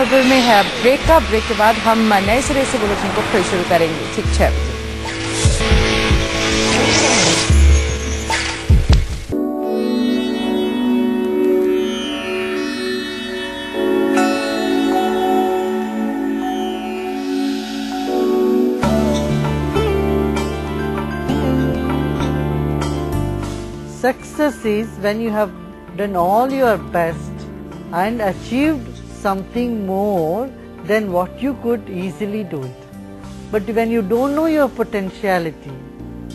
खबर में है ब्रेक के बाद हम नए सिरे से बुलेटिन को फिर शुरू करेंगे ठीक 6 बजे। Success is when you have done all your best and achieved something more than what you could easily do it. But when you don't know your potentiality,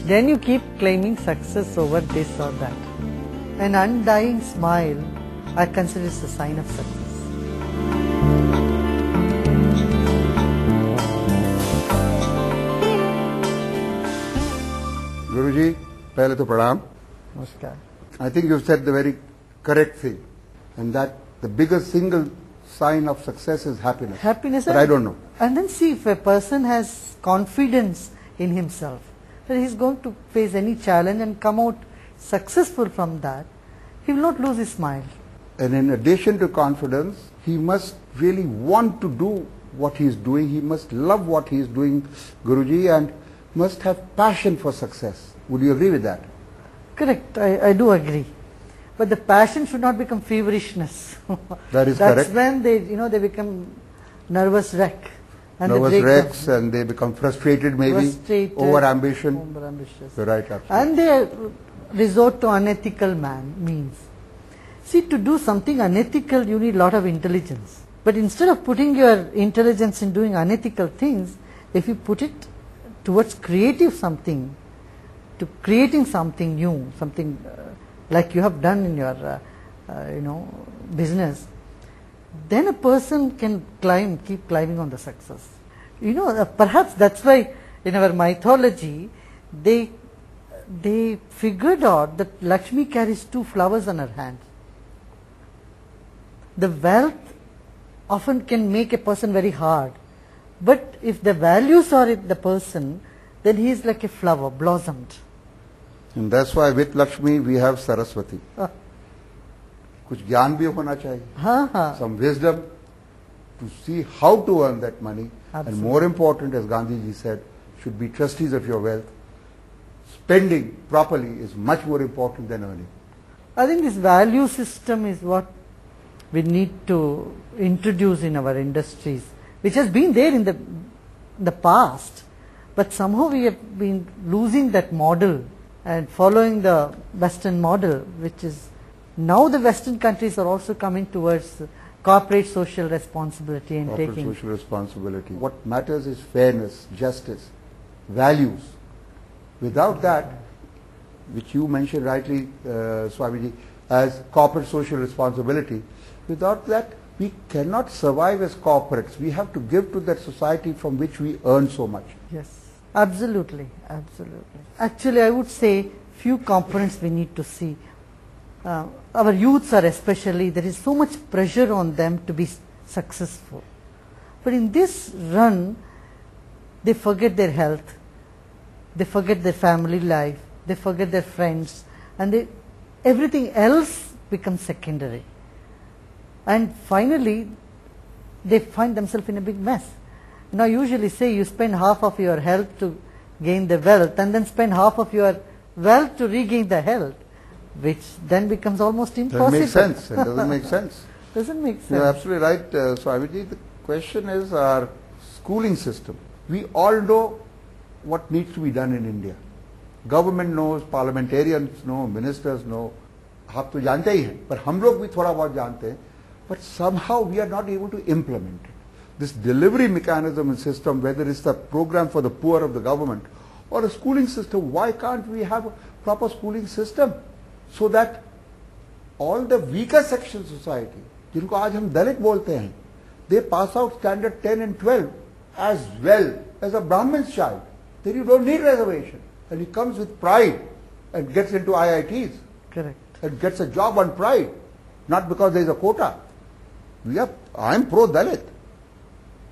then you keep claiming success over this or that. An undying smile, I consider is a sign of success. Guruji, पहले तो प्रणाम. Namaskar. I think you said the very correct thing, and that the biggest single sign of success is happiness. Happiness. But I don't know. And then see, if a person has confidence in himself, that he is going to face any challenge and come out successful from that, he will not lose his smile. And in addition to confidence, he must really want to do what he is doing. He must love what he is doing, Guruji, and must have passion for success. Would you agree with that? Correct, I do agree. But the passion should not become feverishness. That is That's correct. when they become nervous wreck. And Nervous they break wrecks down. and they become frustrated maybe, Frustrated, over-ambition. Over-ambitious. You're right, absolutely. And they resort to unethical means. See, to do something unethical, you need a lot of intelligence. But instead of putting your intelligence in doing unethical things, if you put it towards creating something new, something like you have done in your, business, then a person can keep climbing on the success. Perhaps that's why in our mythology, they figured out that Lakshmi carries 2 flowers on her hand. The wealth often can make a person very hard, but if the values are in the person, then he is like a flower, blossomed. And that's why with Lakshmi we have Saraswati. कुछ ज्ञान भी होना चाहिए. Some wisdom to see how to earn that money. Absolutely. And more important, as Gandhi ji said, should be trustees of your wealth. Spending properly is much more important than earning. I think this value system is what we need to introduce in our industries, which has been there in the past, but somehow we have been losing that model and following the Western model, which is now the Western countries are also coming towards corporate social responsibility and Corporate taking social responsibility. What matters is fairness, justice, values. Without that, which you mentioned rightly, Swamiji, as corporate social responsibility, without that we cannot survive as corporates. We have to give to that society from which we earn so much. Yes, absolutely, absolutely. Actually, I would say few components we need to see. Our youths are especially, there is so much pressure on them to be successful. But in this run, they forget their health, they forget their family life, they forget their friends, and everything else becomes secondary. And finally, they find themselves in a big mess. Now, usually say you spend half of your health to gain the wealth and then spend half of your wealth to regain the health, which then becomes almost impossible. Doesn't make sense. It doesn't make sense. Doesn't make sense. You're absolutely right, Swamiji. The question is our schooling system. We all know what needs to be done in India. Government knows, parliamentarians know, ministers know. आप तो जानते ही हैं, पर हम लोग भी थोड़ा बहुत जानते हैं. But somehow we are not able to implement it. This delivery mechanism and system, whether it's the program for the poor of the government or a schooling system, why can't we have a proper schooling system so that all the weaker section society, जिनको आज हम दलित बोलते हैं, they pass out standard 10 and 12 as well as a Brahmin's child. Then you don't need reservation. And he comes with pride and gets into IITs. Correct. And gets a job on pride, not because there is a quota. I am pro-Dalit.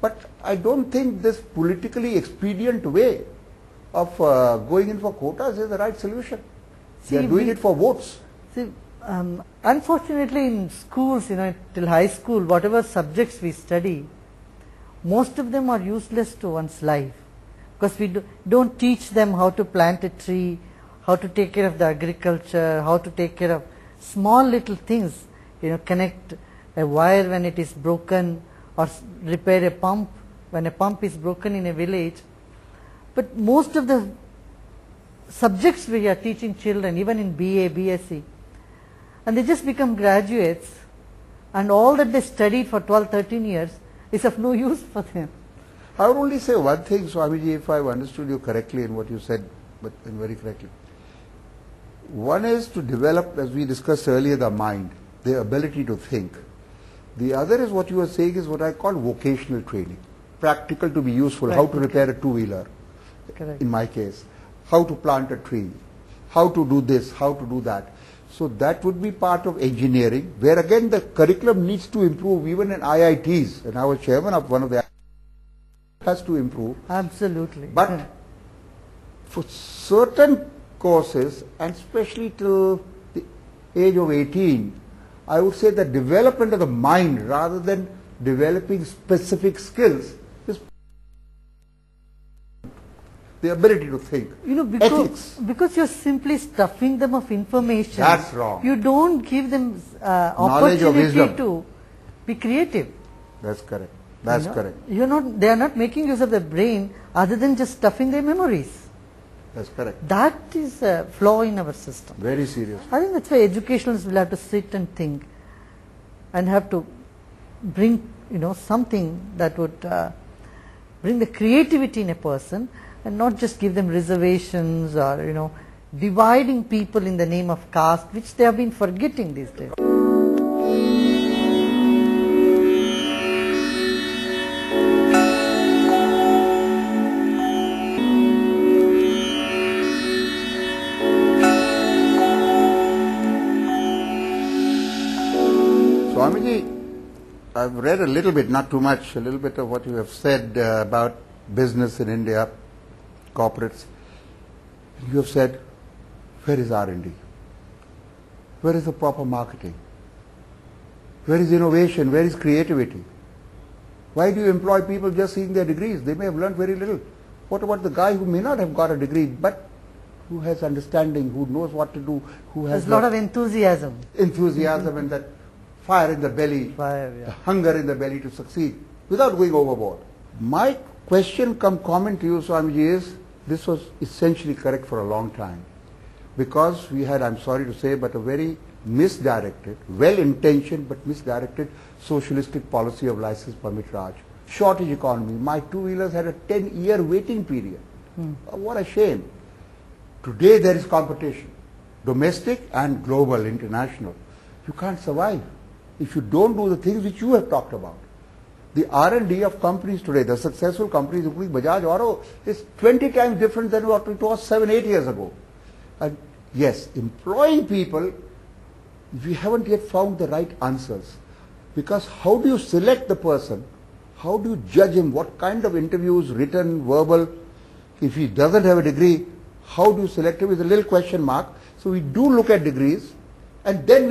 But I don't think this politically expedient way of going in for quotas is the right solution. They are doing it for votes. See, Unfortunately, in schools, till high school, whatever subjects we study, most of them are useless to one's life, because we don't teach them how to plant a tree, how to take care of the agriculture, how to take care of small little things, connect a wire when it is broken, or repair a pump when a pump is broken in a village. But most of the subjects we are teaching children, even in BA, BSc, and they just become graduates, and all that they studied for 12, 13 years is of no use for them. I would only say one thing, Swamiji, if I've understood you correctly in what you said, but very correctly. One is to develop, as we discussed earlier, the mind, the ability to think. The other is what you are saying is what I call vocational training, practical to be useful, how to repair a two-wheeler, in my case, how to plant a tree, how to do this, how to do that. So that would be part of engineering, where again the curriculum needs to improve, even in IITs, and I was chairman of one of the has to improve. Absolutely. But for certain courses, and especially till the age of 18, I would say the development of the mind rather than developing specific skills is the ability to think. Because you're simply stuffing them of information. That's wrong. You don't give them knowledge or opportunity wisdom to be creative. That's correct. That's correct. They are not making use of the brain other than just stuffing their memories. That's correct. That is a flaw in our system. Very serious. I think that's why educationalists will have to sit and think and have to bring, something that would bring the creativity in a person, and not just give them reservations or, dividing people in the name of caste, which they have been forgetting these days. Swamiji, I've read a little bit, not too much, a little bit of what you have said about business in India, corporates. You have said, where is R&D? Where is the proper marketing? Where is innovation? Where is creativity? Why do you employ people just seeing their degrees? They may have learned very little. What about the guy who may not have got a degree, but who has understanding, who knows what to do, who has a lot of enthusiasm. Enthusiasm and that fire in the belly, the hunger in the belly to succeed without going overboard. My question come comment to you, Swamiji, is this was essentially correct for a long time, because we had, I'm sorry to say, but a very misdirected, well-intentioned but misdirected socialistic policy of license permit Raj. Shortage economy. My two-wheelers had a 10-year waiting period. What a shame. Today there is competition, domestic and global, international. You can't survive if you don't do the things which you have talked about. The R&D of companies today, the successful companies, including Bajaj Auto, is 20 times different than what it was 7-8 years ago. And yes, employing people, we haven't yet found the right answers. Because how do you select the person? How do you judge him? What kind of interviews, written, verbal? If he doesn't have a degree, how do you select him is a little question mark. So we do look at degrees, and then we